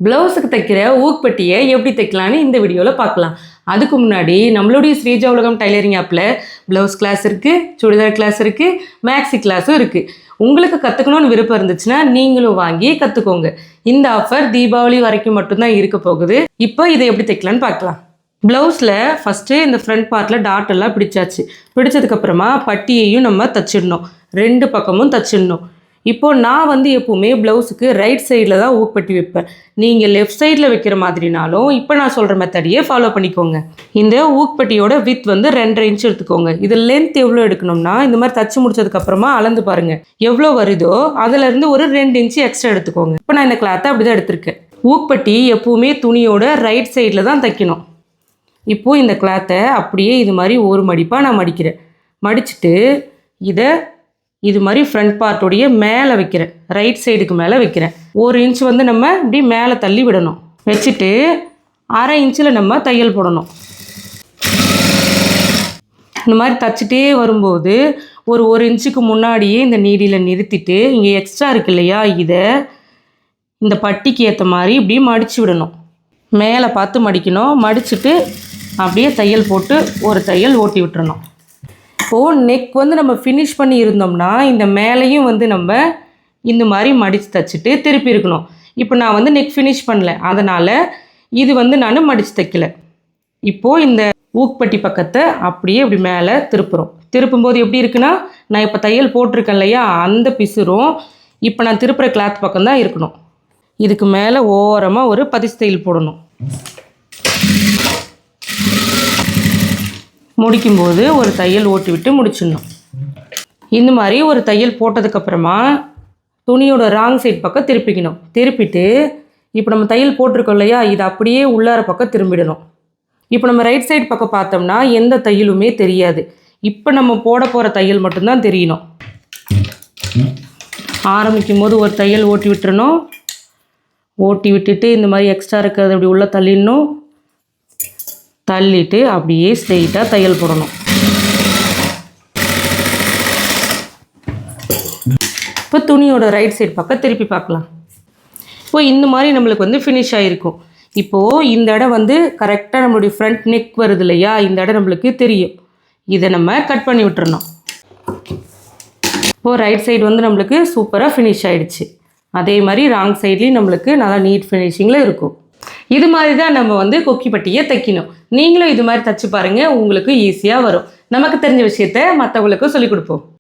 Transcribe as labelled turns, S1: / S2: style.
S1: ப்ளவுஸுக்கு தைக்கிற ஊக்பட்டியை எப்படி தைக்கலான்னு இந்த வீடியோவில் பார்க்கலாம். அதுக்கு முன்னாடி நம்மளுடைய ஸ்ரீஜா உலகம் டைலரிங் ஆப்பில் ப்ளவுஸ் கிளாஸ் இருக்குது, சுடிதார் கிளாஸ் இருக்குது, மேக்ஸி கிளாஸும் இருக்குது. உங்களுக்கு கற்றுக்கணும்னு விருப்பம் இருந்துச்சுன்னா நீங்களும் வாங்கி கற்றுக்கோங்க. இந்த ஆஃபர் தீபாவளி வரைக்கும் மட்டும்தான் இருக்க போகுது. இப்போ இதை எப்படி தைக்கலான்னு பார்க்கலாம். ப்ளவுஸில் ஃபஸ்ட்டு இந்த ஃப்ரண்ட் பார்ட்டில் டாட் எல்லாம் பிடிச்சாச்சு. பிடிச்சதுக்கப்புறமா பட்டியையும் நம்ம தச்சிடணும், 2 பக்கமும் தச்சிடணும். இப்போது நான் எப்போவுமே ப்ளவுஸுக்கு ரைட் சைடில் தான் ஊக்பட்டி வைப்பேன். நீங்கள் லெஃப்ட் சைடில் வைக்கிற மாதிரினாலும் இப்போ நான் சொல்கிற மெத்தடையே ஃபாலோ பண்ணிக்கோங்க. இந்த ஊக்பட்டியோட வித் 2.5 இன்ச் எடுத்துக்கோங்க. இது லென்த் எவ்வளோ எடுக்கணும்னா இந்த மாதிரி தச்சு முடிச்சதுக்கப்புறமா அளந்து பாருங்கள். எவ்வளோ வருதோ அதிலேருந்து ஒரு 2 இன்ச்சு எக்ஸ்ட்ரா எடுத்துக்கோங்க. இப்போ நான் இந்த கிளாத்தை அப்படி தான் எடுத்திருக்கேன். ஊக்பட்டி எப்போவுமே துணியோட ரைட் சைடில் தான் தைக்கணும். இப்போது இந்த கிளாத்தை அப்படியே இது மாதிரி ஒரு மடிப்பாக நான் மடிக்கிறேன். மடிச்சுட்டு இதை இது மாதிரி ஃப்ரண்ட் பார்ட்டோடைய மேலே வைக்கிறேன், ரைட் சைடுக்கு மேலே வைக்கிறேன். 1 இன்ச் நம்ம இப்படி மேலே தள்ளி விடணும். வச்சுட்டு 1/2 இன்ச்சில் நம்ம தையல் போடணும். இந்த மாதிரி தச்சுட்டே வரும்போது ஒரு 1 இன்ச்சுக்கு முன்னாடியே இந்த நீடியில் நிறுத்திட்டு இங்கே எக்ஸ்ட்ரா இருக்கு இல்லையா, இதை இந்த பட்டிக்கு ஏற்ற மாதிரி இப்படி மடித்து விடணும். மேலே பார்த்து மடிக்கணும். மடிச்சுட்டு அப்படியே தையல் போட்டு ஒரு தையல் ஓட்டி விட்டுறணும். இப்போது நெக் நம்ம ஃபினிஷ் பண்ணி இருந்தோம்னா இந்த மேலேயும் நம்ம இந்த மாதிரி மடித்து தைச்சிட்டு திருப்பி இருக்கணும். இப்போ நான் நெக் ஃபினிஷ் பண்ணல, அதனால் இது நான் மடித்து தைக்கல. இப்போது இந்த ஊக்பட்டி பக்கத்தை அப்படியே இப்படி மேலே திருப்புறோம். திருப்பும்போது எப்படி இருக்குன்னா, நான் இப்போ தையல் போட்டிருக்கேன் இல்லையா, அந்த பிசுரும் இப்போ நான் திருப்புற கிளாத் பக்கம் தான் இருக்கணும். இதுக்கு மேலே ஓரமாக ஒரு பதிச்சு தையல் போடணும். முடிக்கும்போது ஒரு தையல் ஓட்டி விட்டு முடிச்சிடணும். இந்த மாதிரி ஒரு தையல் போட்டதுக்கப்புறமா துணியோட ராங் சைட் பக்கம் திருப்பிக்கணும். திருப்பிட்டு இப்போ நம்ம தையல் போட்டிருக்கோம் இல்லையா, இது அப்படியே உள்ளார பக்கம் திரும்பிடணும். இப்போ நம்ம ரைட் சைடு பக்கம் பார்த்தோம்னா எந்த தையலுமே தெரியாது. இப்போ நம்ம போட போகிற தையல் மட்டும்தான் தெரியணும். ஆரம்பிக்கும் போது ஒரு தையல் ஓட்டி விட்டுறணும். ஓட்டி விட்டுட்டு இந்த மாதிரி எக்ஸ்ட்ரா இருக்கிறது அப்படி உள்ளே தள்ளிடணும். தள்ளிட்டு அப்படியே ஸ்ட்ரெயிட்டாக தையல் போடணும். இப்போ துணியோட ரைட் சைடு பக்கம் திருப்பி பார்க்கலாம். இப்போ இந்த மாதிரி நம்மளுக்கு ஃபினிஷ் ஆகிருக்கும். இப்போது இந்த இடம் கரெக்டாக நம்மளுடைய ஃப்ரண்ட் நெக் வருது இல்லையா, இந்த இடம் நம்மளுக்கு தெரியும். இதை நம்ம கட் பண்ணி விட்டுறணும். இப்போது ரைட் சைடு நம்மளுக்கு சூப்பராக ஃபினிஷ் ஆகிடுச்சு. அதே மாதிரி ராங் சைட்லேயும் நம்மளுக்கு நல்லா நீட் ஃபினிஷிங்கில் இருக்கும். இது மாதிரி தான் நம்ம கொக்கி பட்டியை தைக்கணும். நீங்களும் இது மாதிரி தைச்சு பாருங்கள், உங்களுக்கு ஈஸியாக வரும். நமக்கு தெரிஞ்ச விஷயத்த மற்றவங்களுக்கும் சொல்லிக் கொடுப்போம்.